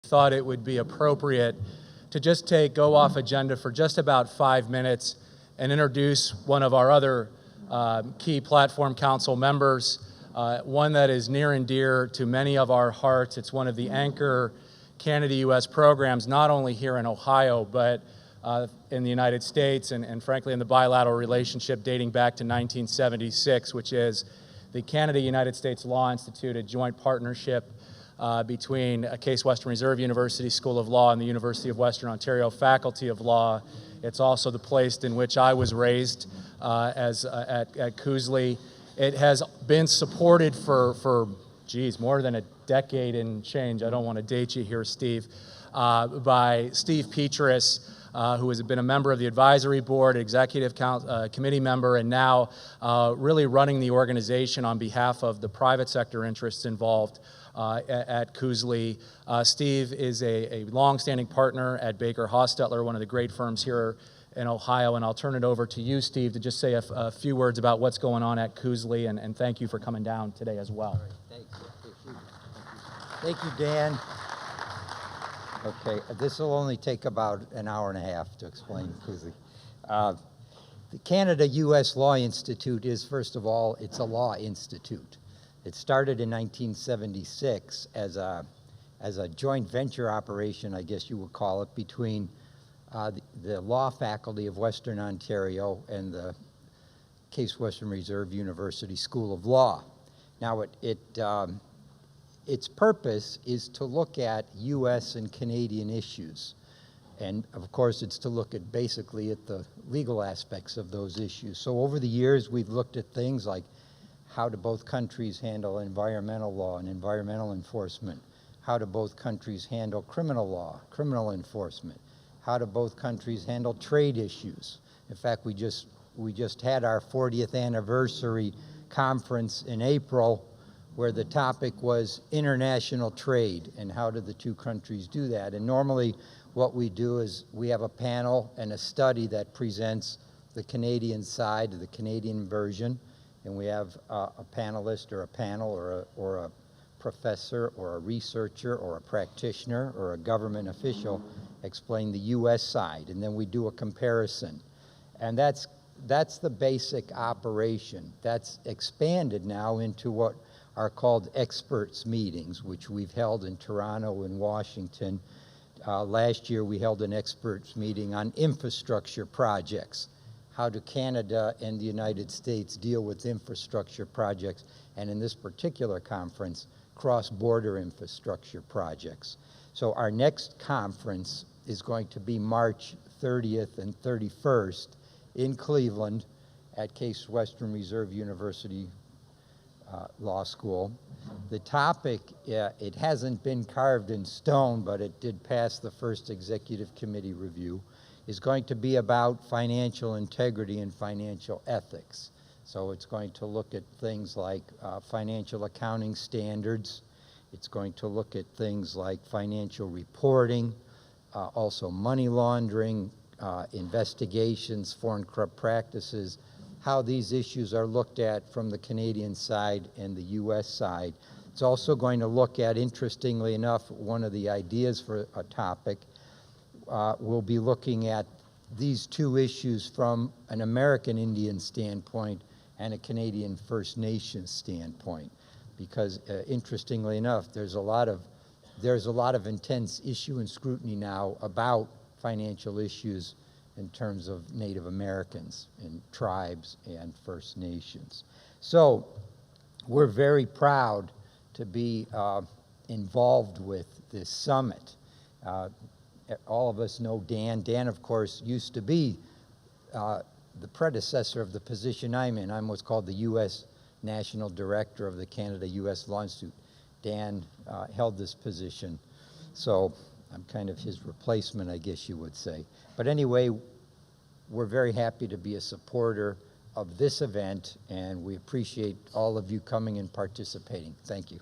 thought it would be appropriate to just go off agenda for just about 5 minutes and introduce one of our other key platform council members, one that is near and dear to many of our hearts. It's one of the anchor Canada-U.S. programs, not only here in Ohio, but in the United States and frankly in the bilateral relationship dating back to 1976, which is the Canada-United States Law Institute, a joint partnership between Case Western Reserve University School of Law and the University of Western Ontario Faculty of Law. It's also the place in which I was raised at Cooley. It has been supported for more than a decade and change. I don't want to date you here, Steve, by Steve Petras, who has been a member of the advisory board, executive committee member, and now really running the organization on behalf of the private sector interests involved at Cooley. Steve is a long-standing partner at Baker Hostetler, one of the great firms here in Ohio, and I'll turn it over to you, Steve, to just say a few words about what's going on at Cooley, and thank you for coming down today as well. Right, thank you, Dan. Okay, this will only take about an hour and a half to explain Cooley. The Canada-U.S. Law Institute is, first of all, it's a law institute. It started in 1976 as a joint venture operation, I guess you would call it, between the law faculty of Western Ontario and the Case Western Reserve University School of Law. Now, its purpose is to look at U.S. and Canadian issues. And of course, it's to look at basically at the legal aspects of those issues. So over the years, we've looked at things like how do both countries handle environmental law and environmental enforcement? How do both countries handle criminal law, criminal enforcement? How do both countries handle trade issues? In fact, we just had our 40th anniversary conference in April, where the topic was international trade and how do the two countries do that. And normally what we do is we have a panel and a study that presents the Canadian side, the Canadian version, and we have a panelist or a panel or a professor or a researcher or a practitioner or a government official explain the U.S. side, and then we do a comparison. And that's the basic operation. That's expanded now into what are called experts meetings, which we've held in Toronto and Washington. Last year we held an experts meeting on infrastructure projects. How do Canada and the United States deal with infrastructure projects? And in this particular conference, cross-border infrastructure projects. So our next conference is going to be March 30th and 31st in Cleveland at Case Western Reserve University Law School. The topic, it hasn't been carved in stone, but it did pass the first executive committee review, is going to be about financial integrity and financial ethics. So it's going to look at things like financial accounting standards. It's going to look at things like financial reporting, also money laundering, investigations, foreign corrupt practices, how these issues are looked at from the Canadian side and the U.S. side. It's also going to look at, interestingly enough, one of the ideas for a topic, we'll be looking at these two issues from an American Indian standpoint and a Canadian First Nations standpoint. Because interestingly enough, there's a lot of intense issue and scrutiny now about financial issues in terms of Native Americans and tribes and First Nations. So we're very proud to be involved with this summit. All of us know Dan. Dan, of course, used to be the predecessor of the position I'm in. I'm what's called the U.S. National Director of the Canada-U.S. Law Institute. Dan held this position, so I'm kind of his replacement, I guess you would say. But anyway, we're very happy to be a supporter of this event, and we appreciate all of you coming and participating. Thank you.